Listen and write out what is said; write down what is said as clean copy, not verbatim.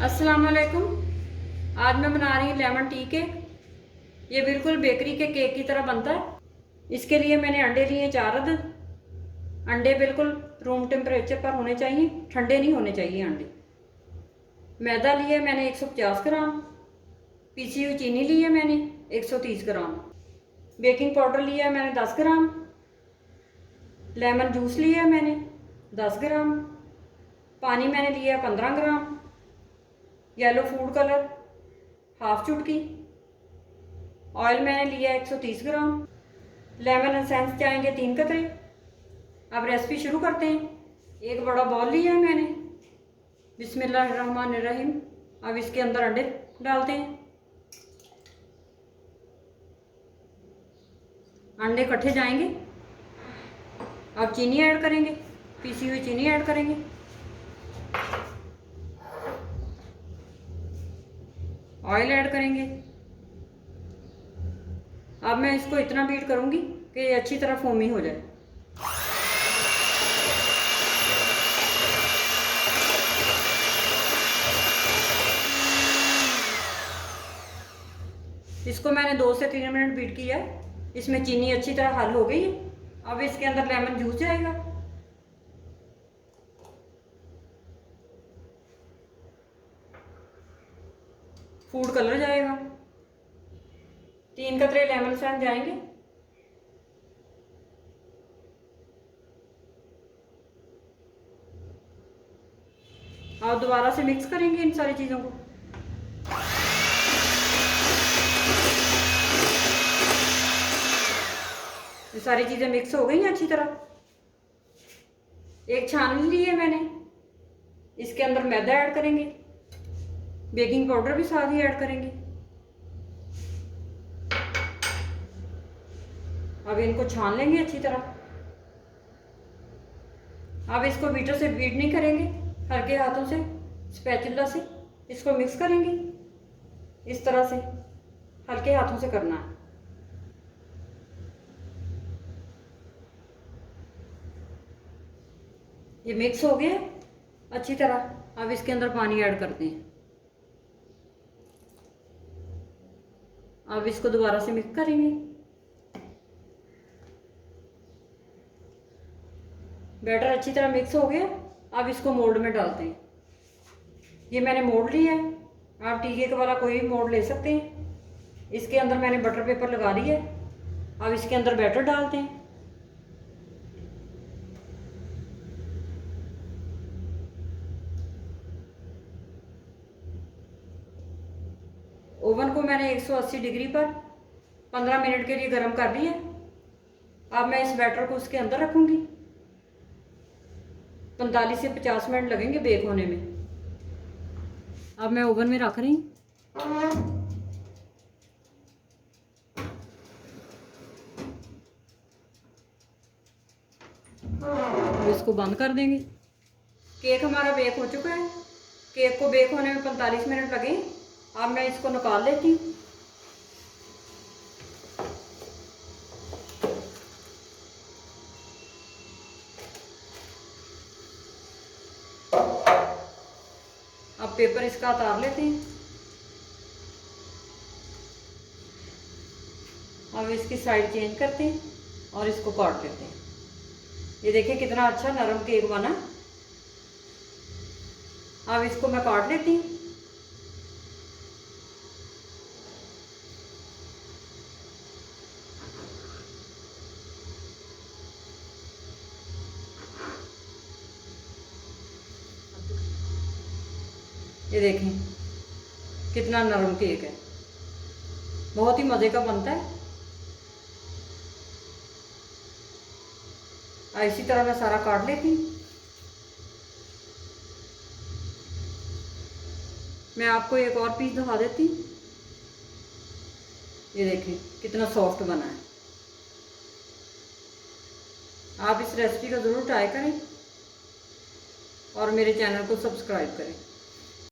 अस्सलाम वालेकुम। आज मैं बना रही हूँ लेमन टी केक। ये बिल्कुल बेकरी के केक की तरह बनता है। इसके लिए मैंने अंडे लिए 4 अदद। अंडे बिल्कुल रूम टेम्परेचर पर होने चाहिए, ठंडे नहीं होने चाहिए अंडे। मैदा लिया मैंने 150 ग्राम। पीसी हुई चीनी ली है मैंने 130 ग्राम। बेकिंग पाउडर लिया है मैंने 10 ग्राम। लेमन जूस लिया है मैंने 10 ग्राम। पानी मैंने लिया 15 ग्राम। येलो फूड कलर हाफ चुटकी। ऑयल मैंने लिया 130 ग्राम। लेमन एसेंस जाएंगे 3 कतरे। अब रेसिपी शुरू करते हैं। एक बड़ा बॉल लिया है मैंने। बिस्मिल्लाहिर्रहमानिर्रहीम। अब इसके अंदर अंडे डालते हैं। अंडे इकट्ठे जाएंगे। अब चीनी ऐड करेंगे, पीसी हुई चीनी ऐड करेंगे। ऑयल ऐड करेंगे। अब मैं इसको इतना बीट करूंगी कि ये अच्छी तरह फोमी हो जाए। इसको मैंने 2 से 3 मिनट बीट किया है। इसमें चीनी अच्छी तरह हल हो गई है। अब इसके अंदर लेमन जूस जाएगा। फूड कलर जाएगा। 3 कतरे लेमन एसेंस जाएंगे। और दोबारा से मिक्स करेंगे इन सारी चीज़ों को। ये सारी चीज़ें मिक्स हो गई हैं अच्छी तरह। एक छाननी ली है मैंने। इसके अंदर मैदा ऐड करेंगे। बेकिंग पाउडर भी साथ ही ऐड करेंगे। अब इनको छान लेंगे अच्छी तरह। अब इसको बीटर से बीट नहीं करेंगे, हल्के हाथों से स्पैचुला से इसको मिक्स करेंगे। इस तरह से हल्के हाथों से करना है। ये मिक्स हो गया अच्छी तरह। अब इसके अंदर पानी ऐड करते हैं। अब इसको दोबारा से मिक्स करेंगे। बैटर अच्छी तरह मिक्स हो गया। अब इसको मोल्ड में डालते हैं। ये मैंने मोल्ड लिया है। आप टी केक वाला कोई भी मोल्ड ले सकते हैं। इसके अंदर मैंने बटर पेपर लगा दिया है। अब इसके अंदर बैटर डालते हैं। ओवन को मैंने 180 डिग्री पर 15 मिनट के लिए गर्म कर दिया। अब मैं इस बैटर को उसके अंदर रखूंगी। 45 से 50 मिनट लगेंगे बेक होने में। अब मैं ओवन में रख रही हूँ। अब इसको बंद कर देंगे। केक हमारा बेक हो चुका है। केक को बेक होने में 45 मिनट लगे। अब मैं इसको निकाल लेती हूँ। अब पेपर इसका उतार लेते हैं। अब इसकी साइड चेंज करते हैं और इसको काट देते हैं। ये देखिए कितना अच्छा नरम केक बना। अब इसको मैं काट लेती हूँ। ये देखें कितना नरम केक है। बहुत ही मज़े का बनता है। इसी तरह मैं सारा काट लेती हूँ। मैं आपको एक और पीस दिखा देती हूँ। ये देखें कितना सॉफ्ट बना है। आप इस रेसिपी को ज़रूर ट्राई करें और मेरे चैनल को सब्सक्राइब करें।